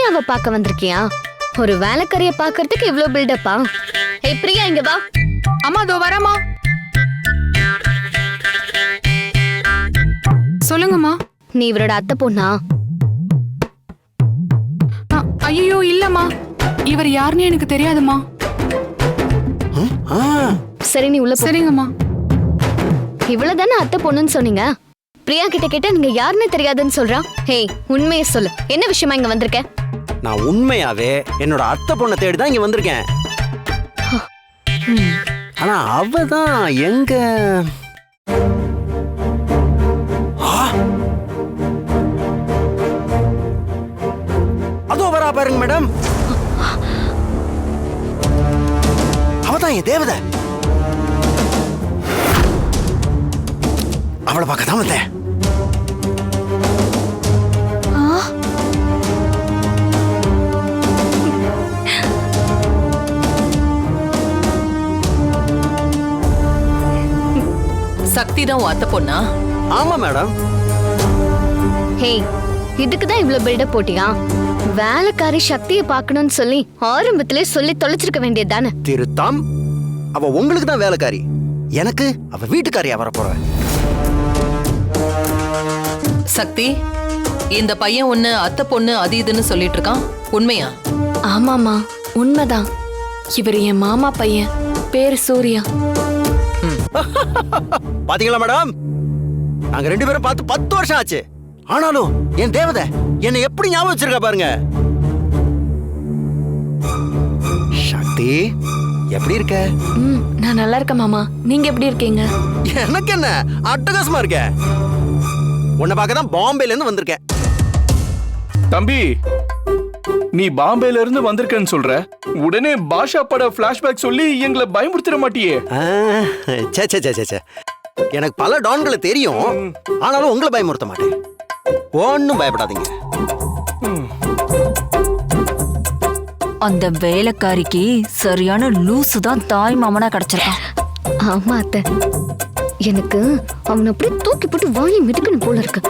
பிரியாவை பார்க்க வந்திருக்கியா? ஒரு வேலைக்காரிய பார்க்கிறதுக்கு இவ்ளோ பில்டப்பா? ஏய் பிரியா, இங்க வா. அம்மா அதோ வரமா. சொல்லுங்கம்மா. நீ இவரோட அத்தை பொண்ணா? ஐயோ இல்லம்மா, இவர் யாருன்னு எனக்கு தெரியாதுமா. சரி நீ உள்ள போ. சரிங்கம்மா. இவ்வளவுதானே அத்தை பொண்ணுன்னு சொன்னீங்க? பிரியா கிட்ட கேட்டா நீங்க யாருன்னு தெரியாதுன்னு சொல்றா. ஹே, உண்மையை சொல்லு, என்ன விஷயமா இங்க வந்திருக்க? நான் உண்மையாவே என்னோட அத்தை பொண்ணை தேடி தான் இங்க வந்திருக்கேன். ஆனா அவ தான் எங்க? அதோ வரா பாருங்க மேடம், அவதான் என் தேவதை. அவளை பார்க்க தான் வந்தேன். சக்தி தான் அத்தை பொண்ணா? ஆமா மேடம். ஹே, இதுக்குதான் இவ்ளோ பில்டப் போட்டியா? வேலைக்காரி சக்தியை பார்க்கணும்னு சொல்லி ஆரம்பத்திலே சொல்லி தொலைச்சிருக்க வேண்டியதுதானே? திருத்தம், அவ உங்களுக்கு தான் வேலைக்காரி, எனக்கு அவ வீட்டுக்காரியா வர போற. சக்தி, இந்த பையன் ஒண்ணு அத்தை பொண்ணு அது இதுன்னு சொல்லிட்டு இருக்கான், உண்மையா? ஆமாமா, உண்மைதான். இவர் என் மாமா பையன், பேரு சூர்யா. பாத்தீங்களா மேடம், நாங்க 2 பேரும் பார்த்து 10 வருஷம் ஆச்சு. ஆனாலும் என் தேவதை என்னை எப்படி ஞாபகம் வச்சிருக்கா பாருங்க. சக்தி, எப்படி இருக்க? நான் நல்லா இருக்கேன் மாமா, நீங்க எப்படி இருக்கீங்க? எனக்கு என்ன, அட்டகாசமா இருக்க. உன்னை பார்க்க தான் பாம்பேல இருந்து வந்திருக்கேன். தம்பி, நீ பாம்பேல இருந்து வந்திருக்கேன்னு சொல்ற, உடனே பாஷா பட பிளாஷ்பேக் சொல்லி எங்களை பயமுறுத்திட மாட்டியே? சே சே சே சே, எனக்கு பல டான்களை தெரியும், ஆனாலும் உங்களை பயமுறுத்த மாட்டேன். ஒன்னும் பயப்படாதீங்க. அந்த வேலைக்காரிக்கு சரியான லூசு தான் தாய் மாமனா கிடைச்சிருக்கான். ஆமா அத்தை, எனக்கு அவனை அப்படியே தூக்கி போட்டு வாங்கி மிதுக்கணும் போல இருக்கு.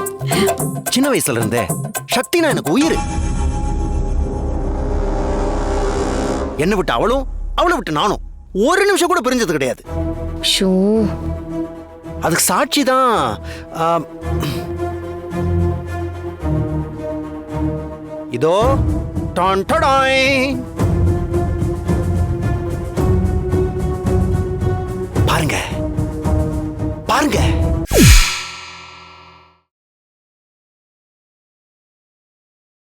சின்ன வயசுல இருந்தே சக்தினா எனக்கு உயிர். என்னை விட்டு அவளும், அவளை விட்டு நானும் ஒரு நிமிஷம் கூட பிரிஞ்சது கிடையாது. ஷோ, அதுக்கு சாட்சி தான் இதோ டான் டடாய்.